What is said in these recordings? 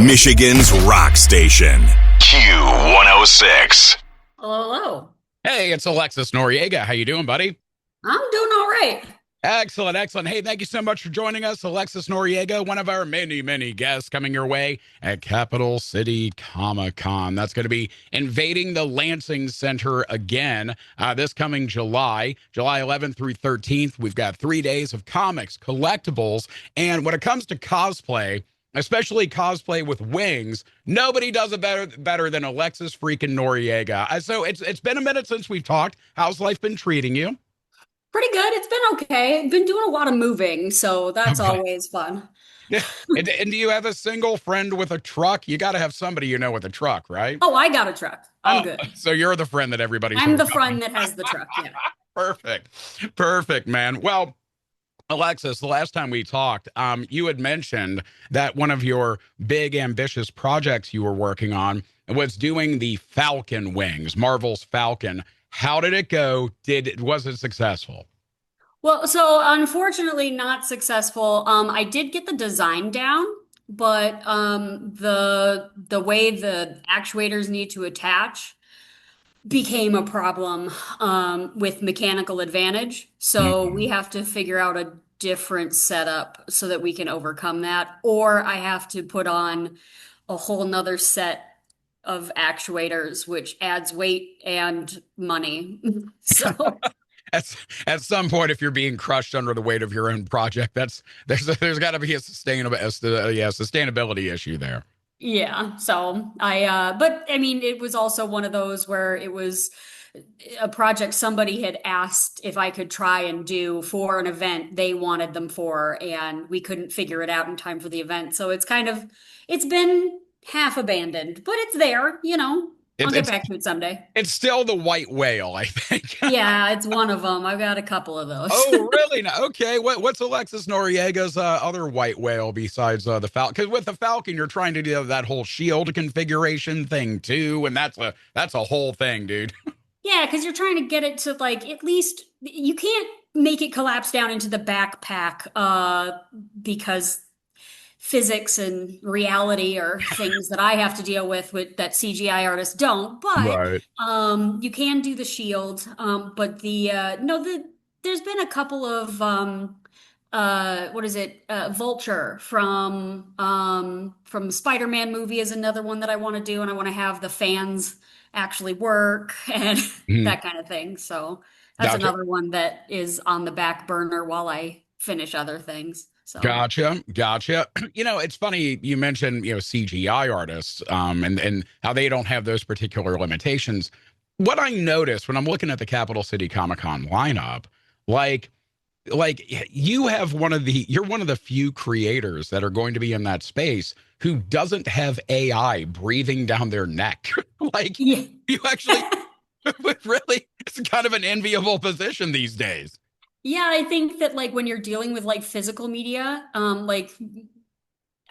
Michigan's rock station. Q106. Hello, hello. Hey, it's Alexis Noriega. How you doing, buddy? I'm doing all right. Excellent, excellent. Hey, thank you so much for joining us. Alexis Noriega, one of our many, many guests coming your way at Capital City Comic Con. That's going to be invading the Lansing Center again this coming July 11th through 13th. We've got 3 days of comics, collectibles, and when it comes to cosplay, especially cosplay with wings, nobody does it better than Alexis freaking Noriega. So it's been a minute since we've talked. How's life been treating you? Pretty good. It's been okay. I've been doing a lot of moving, so that's Okay. always fun. Yeah. And do you have a single friend with a truck? You got to have somebody you know with a truck, right? Oh, I got a truck. I'm Oh, good. so you're the friend that everybody's I'm the welcoming. friend that has the truck. Yeah. Perfect. Perfect, man. Well, Alexis, the last time we talked, you had mentioned that one of your big ambitious projects you were working on was doing the Falcon wings, Marvel's Falcon. How did it go? Was it successful? Well, so unfortunately, not successful. I did get the design down, but the way the actuators need to attach became a problem with mechanical advantage. So we Mhm. have to figure out a different setup so that we can overcome that. Or I have to put on a whole nother set of actuators, which adds weight and money. So At, at some point, if you're being crushed under the weight of your own project, there's got to be a sustainability issue there. yeah, so but I mean, it was also one of those where it was a project somebody had asked if I could try and do for an event they wanted them for, and we couldn't figure it out in time for the event. So it's been half abandoned, but it's there. I'll It's get it's back to it someday. it's still the white whale, I think. Yeah, it's one of them. I've got a couple of those. Oh, really? No. Okay. What's Alexis Noriega's other white whale besides the Falcon? Because with the Falcon, you're trying to do that whole shield configuration thing too, and that's a whole thing, dude. Yeah, because you're trying to get it to like at least you can't make it collapse down into the backpack because physics and reality are things that I have to deal with that CGI artists don't. But Right. you can do the shield. But the no the there's been a couple of what is it? Vulture from the Spider-Man movie is another one that I want to do, and I want to have the fans actually work and Mhm. that kind of thing. So that's Gotcha. another one that is on the back burner while I finish other things. So Gotcha. Gotcha. It's funny you mentioned, CGI artists, and how they don't have those particular limitations. What I noticed when I'm looking at the Capital City Comic Con lineup, like like you're one of the few creators that are going to be in that space who doesn't have AI breathing down their neck. Like yeah. you actually really, it's kind of an enviable position these days. Yeah, I think that like when you're dealing with like physical media, like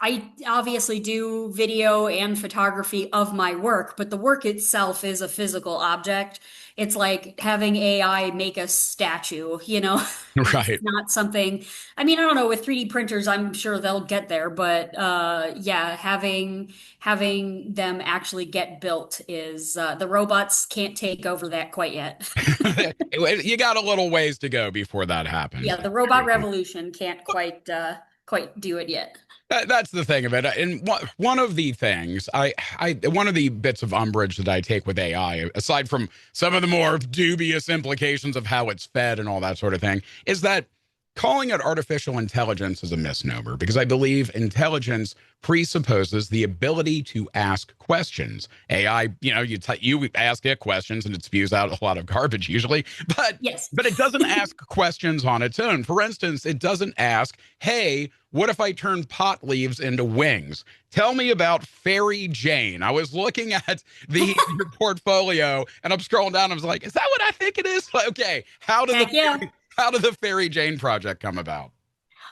I obviously do video and photography of my work, but the work itself is a physical object. It's like having AI make a statue. It's Right. not something, I mean, I don't know, with 3D printers, I'm sure they'll get there, but yeah, having them actually get built is the robots can't take over that quite yet. You got a little ways to go before that happens. Yeah, the robot revolution can't quite do it yet. That's the thing of it. And one of the things one of the bits of umbrage that I take with AI, aside from some of the more dubious implications of how it's fed and all that sort of thing, is that calling it artificial intelligence is a misnomer because I believe intelligence presupposes the ability to ask questions. AI, you ask it questions and it spews out a lot of garbage usually, but Yes. but it doesn't ask questions on its own. For instance, it doesn't ask, "Hey, what if I turn pot leaves into wings? Tell me about Fairy Jane." I was looking at your portfolio and I'm scrolling down. I was like, "Is that what I think it is?" Like, okay, Heck yeah. how did the Fairy Jane project come about?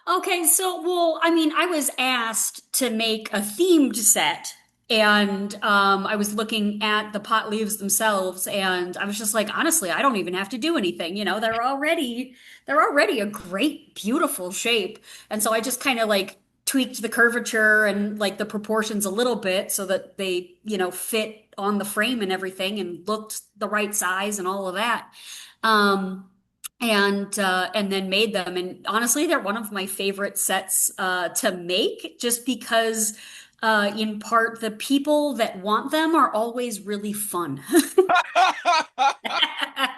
Okay, so well, I mean, I was asked to make a themed set, and I was looking at the pot leaves themselves, and I was just like, honestly, I don't even have to do anything. They're already a great, beautiful shape, and so I just kind of like tweaked the curvature and like the proportions a little bit so that they, fit on the frame and everything and looked the right size and all of that. Um, and then made them. And honestly, they're one of my favorite sets to make, just because in part the people that want them are always really fun.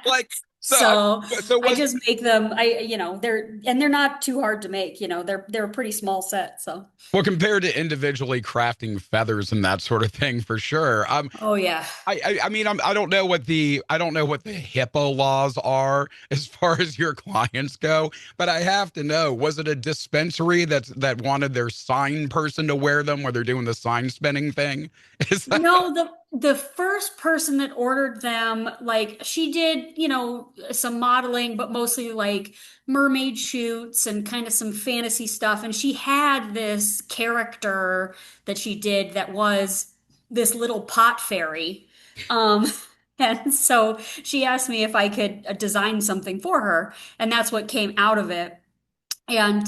Like, so, So so I was just make them. They're not too hard to make. They're a pretty small set. So well compared to individually crafting feathers and that sort of thing for sure. oh yeah. I mean, I don't know what the HIPAA laws are as far as your clients go, but I have to know, was it a dispensary that wanted their sign person to wear them where they're doing the sign spinning thing? Is that No, the first person that ordered them, like she did, some modeling, but mostly like mermaid shoots and kind of some fantasy stuff. And she had this character that she did that was this little pot fairy. Um, and so she asked me if I could design something for her, and that's what came out of it. And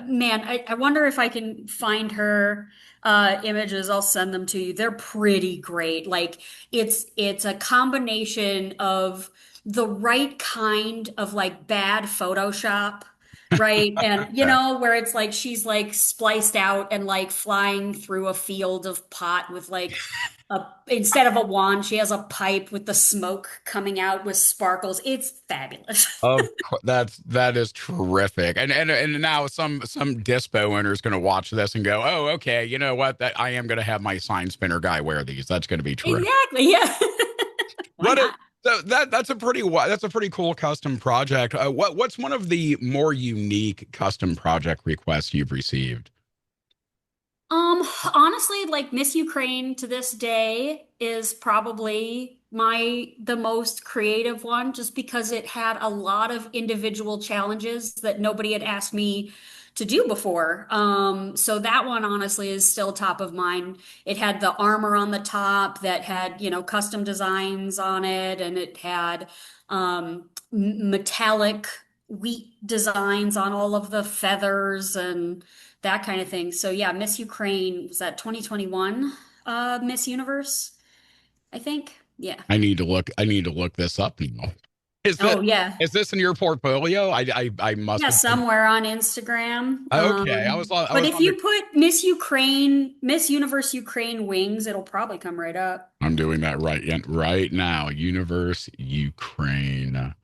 man, I wonder if I can find her images. I'll send them to you. They're pretty great. Like it's a combination of the right kind of like bad Photoshop, right? And where it's like she's like spliced out and like flying through a field of pot with like instead of a wand, she has a pipe with the smoke coming out with sparkles. It's fabulous. that is terrific. And now some dispo owner is going to watch this and go, "Oh, okay, you know what? That I am going to have my sign spinner guy wear these. That's going to be terrific." Exactly. Yeah. Why What a, not? so that's a pretty cool custom project. What's one of the more unique custom project requests you've received? Honestly, like Miss Ukraine to this day is probably the most creative one, just because it had a lot of individual challenges that nobody had asked me to do before. So that one honestly is still top of mind. It had the armor on the top that had, custom designs on it, and it had metallic wheat designs on all of the feathers and that kind of thing. So yeah, Miss Ukraine was that 2021 Miss Universe, I think. Yeah. I need to look this up now. Is that Oh yeah. is this in your portfolio? I must Yeah, have. somewhere on Instagram. Okay, I But was if on the. you put Miss Ukraine, Miss Universe Ukraine wings, it'll probably come right up. I'm doing that right now. Universe Ukraine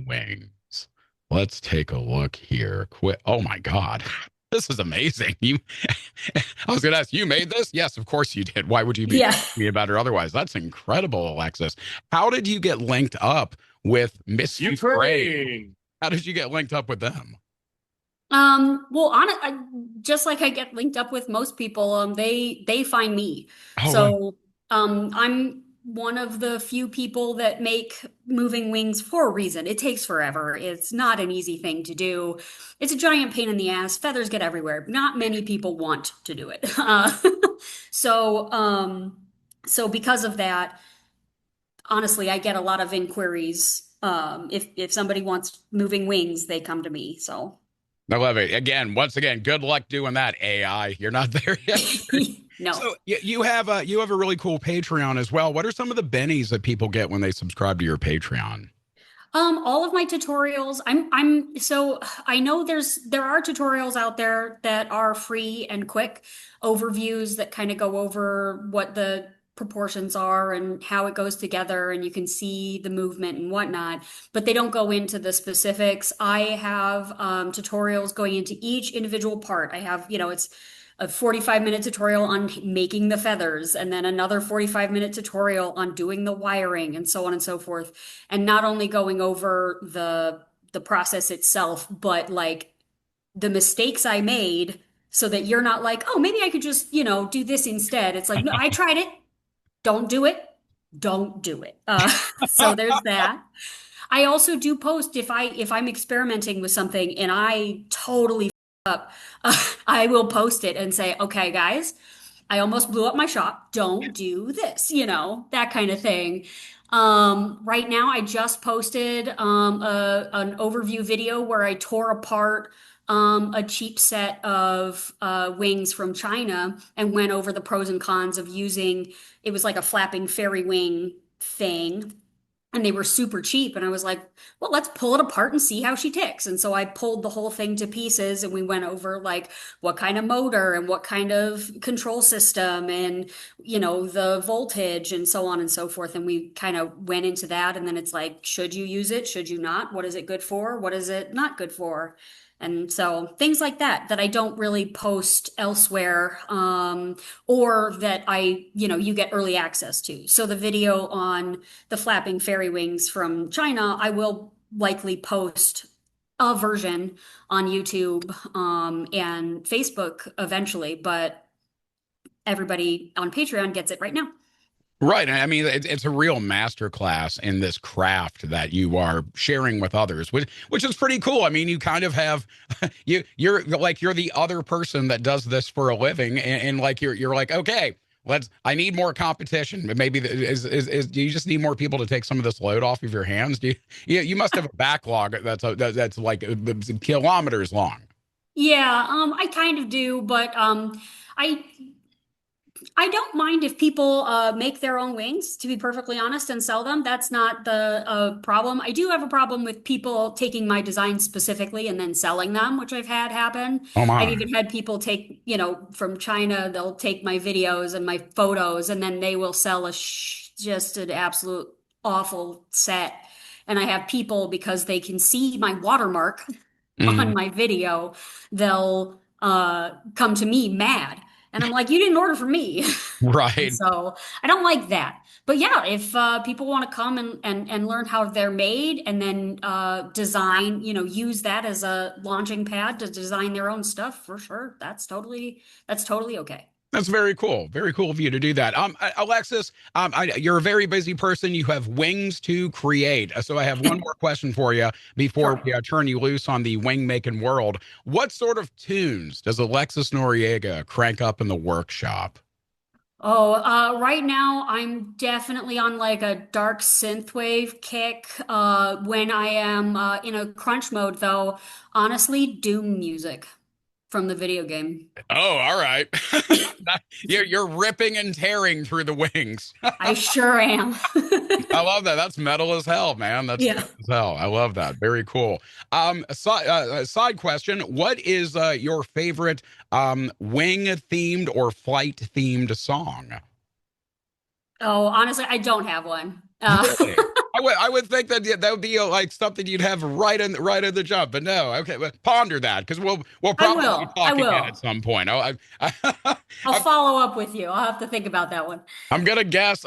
wings. Let's take a look here. Quit. Oh my God. This is amazing. I was going to ask, you made this? Yes, of course you did. Why would you be Yeah. asking me about it otherwise? That's incredible, Alexis. How did you get linked up with Miss Ukraine? How did you get linked up with them? Well, just like I get linked up with most people, they find me. Oh, wow. So, I'm one of the few people that make moving wings for a reason. It takes forever. It's not an easy thing to do. It's a giant pain in the ass. Feathers get everywhere. Not many people want to do it. So, so because of that, honestly, I get a lot of inquiries. If somebody wants moving wings, they come to me. So. I love it. Once again, good luck doing that, AI. You're not there yet. No. So you have a really cool Patreon as well. What are some of the bennies that people get when they subscribe to your Patreon? All of my tutorials, so I know there are tutorials out there that are free and quick overviews that kind of go over what the proportions are and how it goes together, and you can see the movement and whatnot, but they don't go into the specifics. I have tutorials going into each individual part. I have, it's a 45-minute tutorial on making the feathers, and then another 45-minute tutorial on doing the wiring, and so on and so forth. And not only going over the process itself, but like the mistakes I made, so that you're not like, oh, maybe I could just, do this instead. It's like, no, I tried it. Don't do it. Don't do it. So there's that. I also do post if I'm experimenting with something and I totally up, I will post it and say, okay, guys, I almost blew up my shop. Don't do this, that kind of thing. Right now, I just posted an overview video where I tore apart a cheap set of wings from China and went over the pros and cons of using, it was like a flapping fairy wing thing. And they were super cheap. And I was like, well, let's pull it apart and see how she ticks. And so I pulled the whole thing to pieces and we went over like what kind of motor and what kind of control system and, the voltage and so on and so forth. And we kind of went into that. And then it's like, should you use it? Should you not? What is it good for? What is it not good for? And so things like that I don't really post elsewhere, or that you get early access to. So the video on the flapping fairy wings from China, I will likely post a version on YouTube, and Facebook eventually, but everybody on Patreon gets it right now. Right. I mean, it's a real masterclass in this craft that you are sharing with others, which is pretty cool. I mean, you kind of have you're the other person that does this for a living, and like you're like, okay, I need more competition. Maybe do you just need more people to take some of this load off of your hands? You must have a backlog that's like kilometers long. Yeah, I kind of do, but I I don't mind if people make their own wings, to be perfectly honest, and sell them. That's not the problem. I do have a problem with people taking my designs specifically and then selling them, which I've had happen. Oh I've my. even had people take, from China, they'll take my videos and my photos, and then they will sell just an absolute awful set. And I have people, because they can see my watermark on Mhm. my video, they'll come to me mad. And I'm like, you didn't order for me. And Right. so I don't like that. But yeah, if people want to come and learn how they're made and then design, use that as a launching pad to design their own stuff, for sure. That's totally okay. That's very cool. Very cool of you to do that. Alexis, you're a very busy person. You have wings to create. So I have one more question for you before Sure. we turn you loose on the wing making world. What sort of tunes does Alexis Noriega crank up in the workshop? Oh, right now I'm definitely on like a dark synthwave kick. When I am in a crunch mode, though, honestly, Doom music from the video game. Oh, all right. You're ripping and tearing through the wings. I sure am. I love that. That's metal as hell, man. That's Yeah. metal as hell. I love that. Very cool. Side question: what is your favorite wing themed or flight themed song? Oh, honestly, I don't have one. Really? I would think that would be like something you'd have right in the jump, but no. Okay, but ponder that because we'll I probably be will. I talking again at will. some point. I'll follow up with you. I'll have to think about that one. I'm gonna guess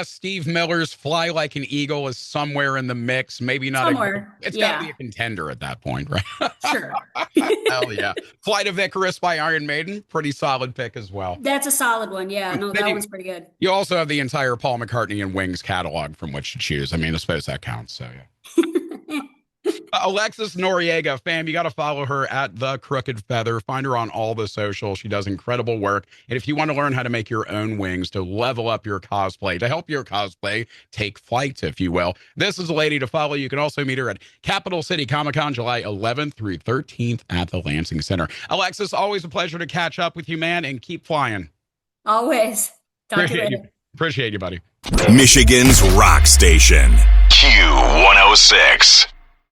Steve Miller's "Fly Like an Eagle" is somewhere in the mix. Maybe not a. Somewhere. It's got to be Yeah, a contender at that point, right? sure. Hell yeah! "Flight of Icarus" by Iron Maiden, pretty solid pick as well. That's a solid one. Yeah, no, Then that you one's pretty good. you also have the entire Paul McCartney and Wings catalog from which to choose. I mean, I suppose that counts. So yeah. Alexis Noriega, fam, you got to follow her at The Crooked Feather. Find her on all the socials. She does incredible work. And if you want to learn how to make your own wings to level up your cosplay, to help your cosplay take flight, if you will, this is a lady to follow. You can also meet her at Capital City Comic Con, July 11th through 13th at the Lansing Center. Alexis, always a pleasure to catch up with you, man, and keep flying. Always. Talk to you Appreciate you. later. Appreciate you, buddy. Michigan's Rock Station. Q106.